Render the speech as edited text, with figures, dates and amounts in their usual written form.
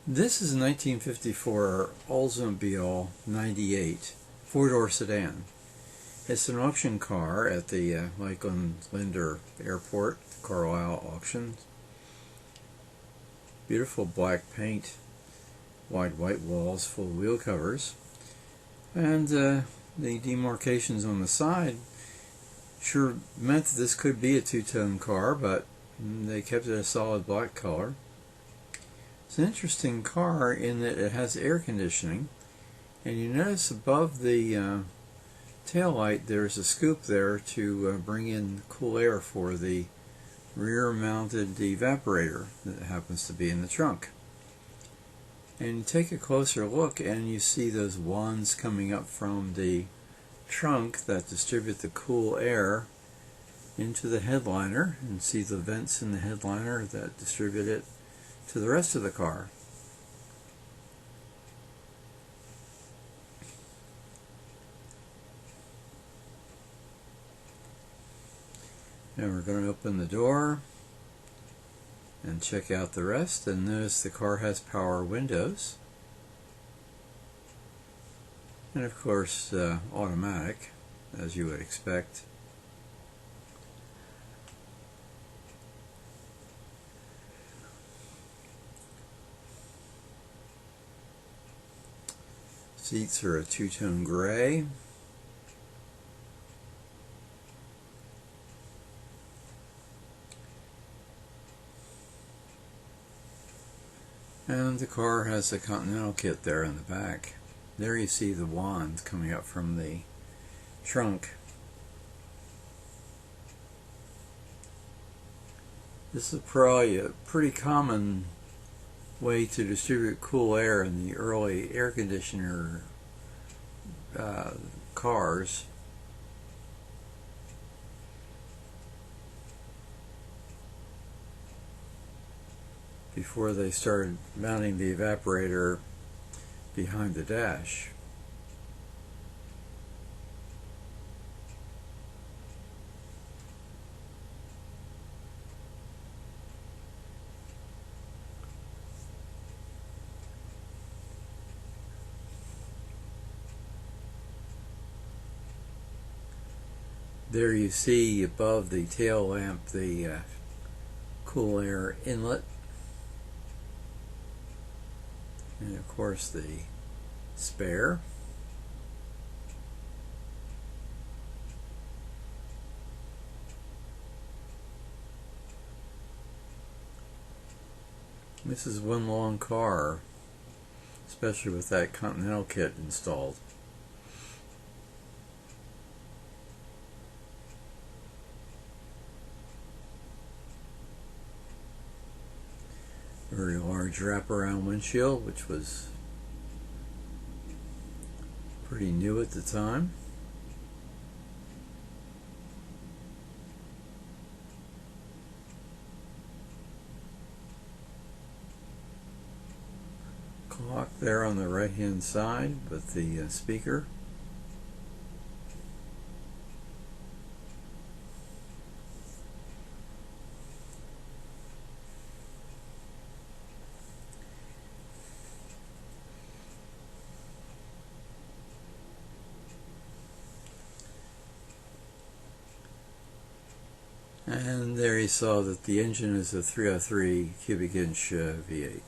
This is a 1954 Oldsmobile 98 four-door sedan. It's an auction car at the LakelandLinder Airport, Carlisle auction. Beautiful black paint, wide white walls, full wheel covers, and the demarcations on the side sure meant that this could be a two-tone car, but they kept it a solid black color. It's an interesting car in that it has air conditioning, and you notice above the tail light there's a scoop there to bring in cool air for the rear mounted evaporator that happens to be in the trunk. And you take a closer look and you see those wands coming up from the trunk that distribute the cool air into the headliner, and see the vents in the headliner that distribute it to the rest of the car. Now we're going to open the door and check out the rest, and notice the car has power windows and of course automatic, as you would expect. Seats are a two-tone gray. And the car has a Continental kit there in the back. There you see the wand coming up from the trunk. This is probably a pretty common way to distribute cool air in the early air conditioner cars. Before they started mounting the evaporator behind the dash. There you see above the tail lamp the cool air inlet, and of course the spare. This is one long car, especially with that Continental kit installed. Very large wraparound windshield, which was pretty new at the time. Clock there on the right hand side with the speaker. And there you saw that the engine is a 303 cubic inch V8.